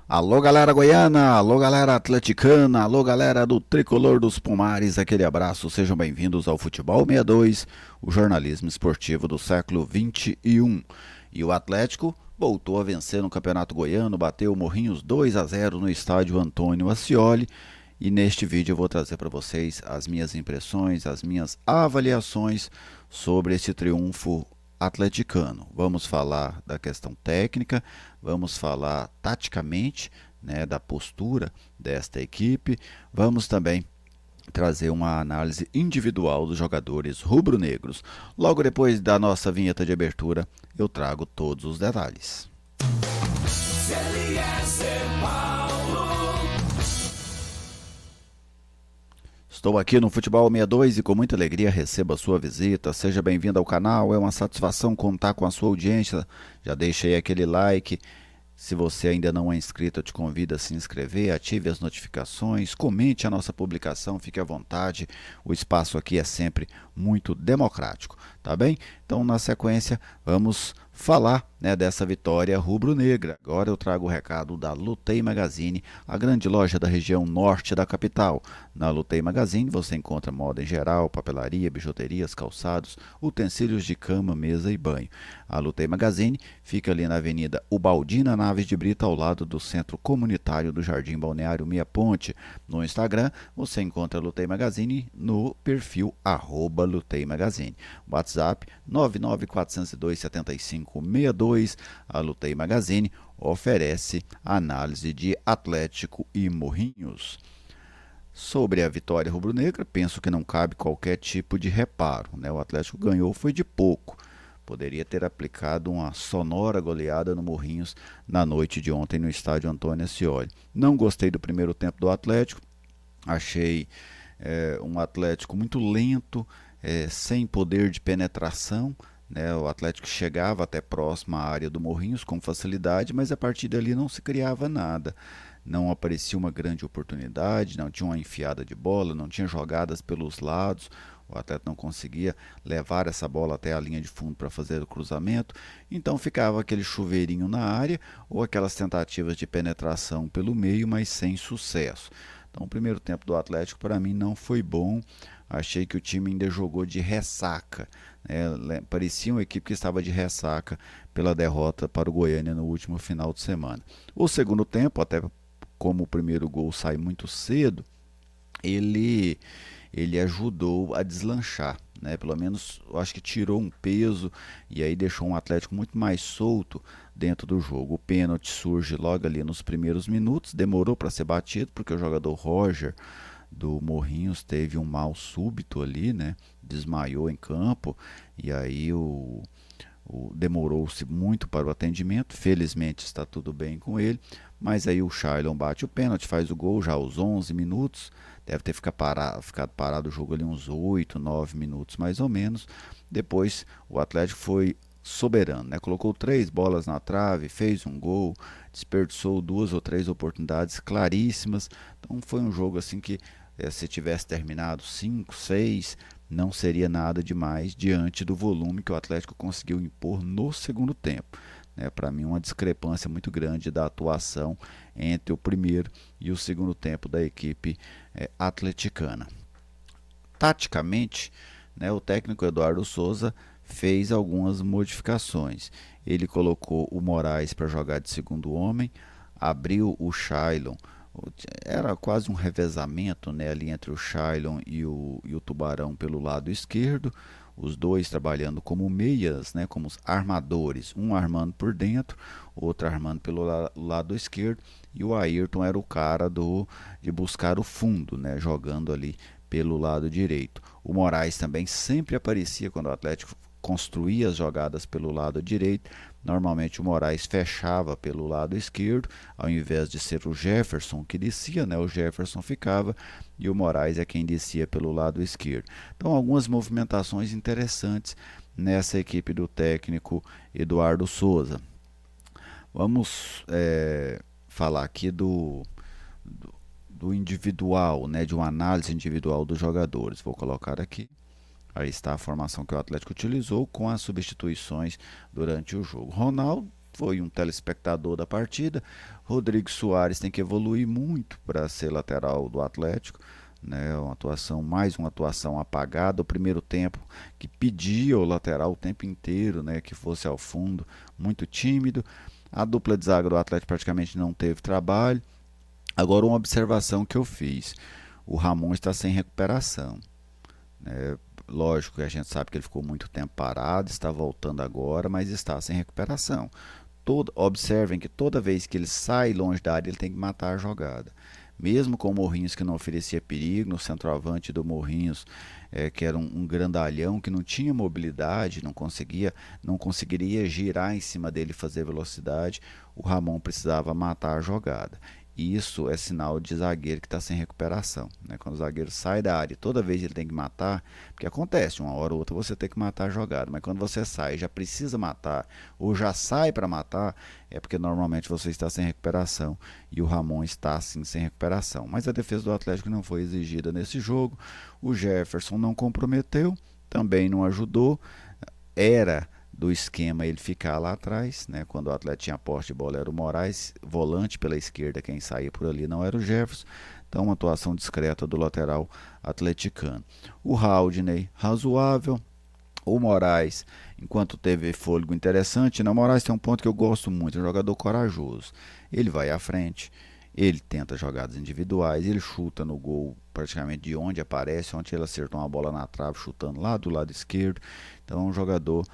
Alô galera goiana, alô galera atleticana, alô galera do Tricolor dos Pomares, aquele abraço, sejam bem-vindos ao Futebol 62, o jornalismo esportivo do século 21. E o Atlético voltou a vencer no Campeonato Goiano, bateu o Morrinhos 2-0 no estádio Antônio Ascioli. E neste vídeo eu vou trazer para vocês as minhas impressões, as minhas avaliações sobre esse triunfo atleticano. Vamos falar da questão técnica, vamos falar taticamente, né, da postura desta equipe, vamos também trazer uma análise individual dos jogadores rubro-negros. Logo depois da nossa vinheta de abertura, eu trago todos os detalhes. Estou aqui no Futebol 62 e com muita alegria recebo a sua visita. Seja bem-vindo ao canal, é uma satisfação contar com a sua audiência. Já deixei aquele like. Se você ainda não é inscrito, eu te convido a se inscrever, ative as notificações, comente a nossa publicação, fique à vontade. O espaço aqui é sempre muito democrático, tá bem? Então, na sequência, vamos falar, né, dessa vitória rubro-negra. Agora eu trago o recado da Lutei Magazine, a grande loja da região norte da capital. Na Lutei Magazine você encontra moda em geral, papelaria, bijuterias, calçados, utensílios de cama, mesa e banho. A Lutei Magazine fica ali na Avenida Ubaldina Naves de Brito, ao lado do Centro Comunitário do Jardim Balneário Meia Ponte. No Instagram você encontra a Lutei Magazine no perfil @Lutei Magazine. WhatsApp 99402-7562. A Lutei Magazine oferece análise de Atlético e Morrinhos. Sobre a vitória rubro-negra, penso que não cabe qualquer tipo de reparo, né? O Atlético ganhou foi de pouco. Poderia ter aplicado uma sonora goleada no Morrinhos na noite de ontem no estádio Antônio Ascioli. Não gostei do primeiro tempo do Atlético, achei um Atlético muito lento, sem poder de penetração, né? O Atlético chegava até próximo à área do Morrinhos com facilidade, mas a partir dali não se criava nada. Não aparecia uma grande oportunidade, não tinha uma enfiada de bola, não tinha jogadas pelos lados. O atleta não conseguia levar essa bola até a linha de fundo para fazer o cruzamento. Então ficava aquele chuveirinho na área ou aquelas tentativas de penetração pelo meio, mas sem sucesso. Então o primeiro tempo do Atlético para mim não foi bom. Achei que o time ainda jogou de ressaca, né? Parecia uma equipe que estava de ressaca pela derrota para o Goiânia no último final de semana. O segundo tempo, até como o primeiro gol sai muito cedo, ele ele ajudou a deslanchar, né? Pelo menos eu acho que tirou um peso e aí deixou um Atlético muito mais solto dentro do jogo. O pênalti surge logo ali nos primeiros minutos, demorou para ser batido porque o jogador Roger do Morrinhos teve um mal súbito ali, né? Desmaiou em campo e aí demorou-se muito para o atendimento. Felizmente está tudo bem com ele, mas aí o Shailon bate o pênalti, faz o gol já aos 11 minutos. Deve ter ficado parado o jogo ali uns 8, 9 minutos mais ou menos. Depois o Atlético foi soberano, né? Colocou 3 bolas na trave, fez um gol, desperdiçou 2 ou 3 oportunidades claríssimas. Então foi um jogo assim que, se tivesse terminado 5, 6, não seria nada demais diante do volume que o Atlético conseguiu impor no segundo tempo. Para mim, uma discrepância muito grande da atuação entre o primeiro e o segundo tempo da equipe atleticana. Taticamente, né, o técnico Eduardo Souza fez algumas modificações. Ele colocou o Moraes para jogar de segundo homem, abriu o Shailon. Era quase um revezamento, né, ali entre o Shailon e o Tubarão pelo lado esquerdo, os dois trabalhando como meias, né, como os armadores, um armando por dentro, outro armando pelo lado esquerdo, e o Ayrton era o cara de buscar o fundo, né, jogando ali pelo lado direito. O Moraes também sempre aparecia quando o Atlético construía as jogadas pelo lado direito. Normalmente o Moraes fechava pelo lado esquerdo, ao invés de ser o Jefferson que descia, né? O Jefferson ficava e o Moraes é quem descia pelo lado esquerdo. Então, algumas movimentações interessantes nessa equipe do técnico Eduardo Souza. Vamos falar aqui do individual, né? De uma análise individual dos jogadores. Vou colocar aqui. Aí está a formação que o Atlético utilizou com as substituições durante o jogo. Ronaldo foi um telespectador da partida. Rodrigo Soares tem que evoluir muito para ser lateral do Atlético, né? Mais uma atuação apagada. O primeiro tempo que pedia o lateral o tempo inteiro, né? Que fosse ao fundo, muito tímido. A dupla de zaga do Atlético praticamente não teve trabalho. Agora, uma observação que eu fiz: o Ramon está sem recuperação, né? Lógico que a gente sabe que ele ficou muito tempo parado, está voltando agora, mas está sem recuperação. Observem que toda vez que ele sai longe da área, ele tem que matar a jogada. Mesmo com o Morrinhos, que não oferecia perigo, no centroavante do Morrinhos, que era um grandalhão, que não tinha mobilidade, não conseguiria girar em cima dele e fazer velocidade, o Ramon precisava matar a jogada. Isso é sinal de zagueiro que está sem recuperação, né? Quando o zagueiro sai da área, toda vez ele tem que matar, porque acontece, uma hora ou outra você tem que matar a jogada, mas quando você sai e já precisa matar, ou já sai para matar, é porque normalmente você está sem recuperação, e o Ramon está assim sem recuperação. Mas a defesa do Atlético não foi exigida nesse jogo, o Jefferson não comprometeu, também não ajudou, era do esquema ele ficar lá atrás, né? Quando o Atlético tinha posse de bola era o Moraes, volante pela esquerda, quem saía por ali não era o Jefferson. Então, uma atuação discreta do lateral atleticano. O Haldney, razoável. O Moraes, enquanto teve fôlego interessante, o Moraes tem um ponto que eu gosto muito, é um jogador corajoso. Ele vai à frente, ele tenta jogadas individuais, ele chuta no gol praticamente de onde aparece. Ontem ele acertou uma bola na trave chutando lá do lado esquerdo. Então é um jogador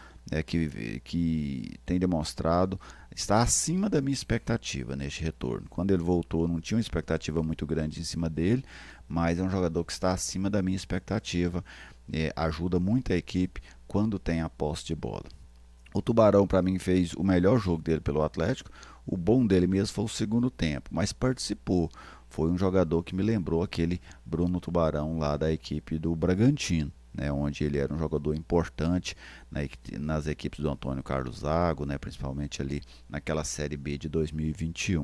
que tem demonstrado está acima da minha expectativa neste retorno. Quando ele voltou, não tinha uma expectativa muito grande em cima dele, mas é um jogador que está acima da minha expectativa, ajuda muito a equipe quando tem a posse de bola. O Tubarão, para mim, fez o melhor jogo dele pelo Atlético. O bom dele mesmo foi o segundo tempo, mas participou. Foi um jogador que me lembrou aquele Bruno Tubarão lá da equipe do Bragantino, né, onde ele era um jogador importante, né, nas equipes do Antônio Carlos Zago, né, principalmente ali naquela Série B de 2021.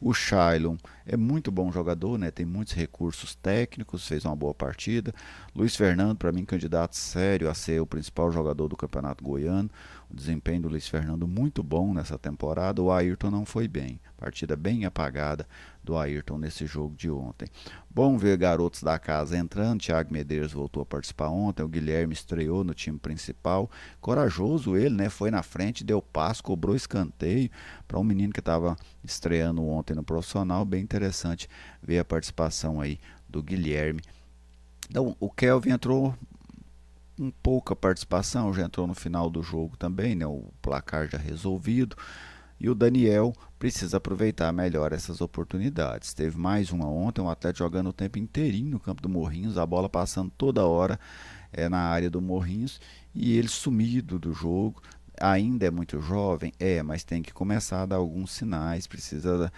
O Shailon é muito bom jogador, né, tem muitos recursos técnicos, fez uma boa partida. Luiz Fernando, para mim, candidato sério a ser o principal jogador do Campeonato Goiano. O desempenho do Luiz Fernando muito bom nessa temporada. O Ayrton não foi bem, partida bem apagada do Ayrton nesse jogo de ontem. Bom ver garotos da casa entrando. Thiago Medeiros voltou a participar ontem, o Guilherme estreou no time principal. Corajoso ele, né? Foi na frente, deu passo, cobrou escanteio para um menino que estava estreando ontem no profissional. Bem interessante ver a participação aí do Guilherme. Então, o Kelvin entrou com pouca participação, já entrou no final do jogo também, né? O placar já resolvido. E o Daniel precisa aproveitar melhor essas oportunidades. Teve mais uma ontem, um atleta jogando o tempo inteirinho no campo do Morrinhos, a bola passando toda hora na área do Morrinhos, e ele sumido do jogo. Ainda é muito jovem, mas tem que começar a dar alguns sinais, precisa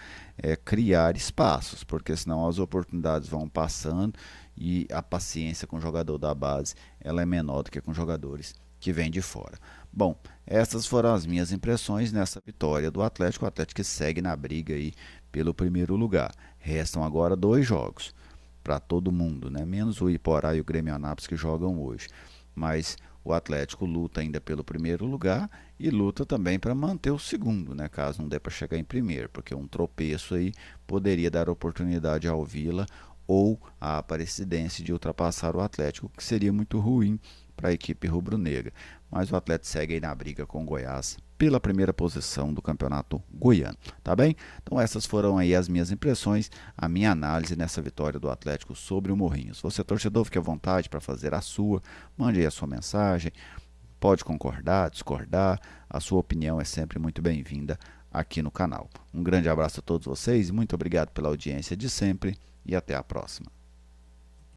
criar espaços, porque senão as oportunidades vão passando e a paciência com o jogador da base ela é menor do que com jogadores que vêm de fora. Bom, essas foram as minhas impressões nessa vitória do Atlético. O Atlético que segue na briga aí pelo primeiro lugar. Restam agora 2 jogos para todo mundo, né? Menos o Iporá e o Grêmio Anápolis que jogam hoje. Mas o Atlético luta ainda pelo primeiro lugar e luta também para manter o segundo, né? Caso não dê para chegar em primeiro, porque um tropeço aí poderia dar oportunidade ao Vila ou à Aparecidense de ultrapassar o Atlético, que seria muito ruim para a equipe rubro-negra. Mas o Atlético segue aí na briga com o Goiás pela primeira posição do campeonato goiano, tá bem? Então essas foram aí as minhas impressões, a minha análise nessa vitória do Atlético sobre o Morrinhos. Você torcedor, fique à vontade para fazer a sua, mande aí a sua mensagem, pode concordar, discordar, a sua opinião é sempre muito bem-vinda aqui no canal. Um grande abraço a todos vocês, muito obrigado pela audiência de sempre e até a próxima.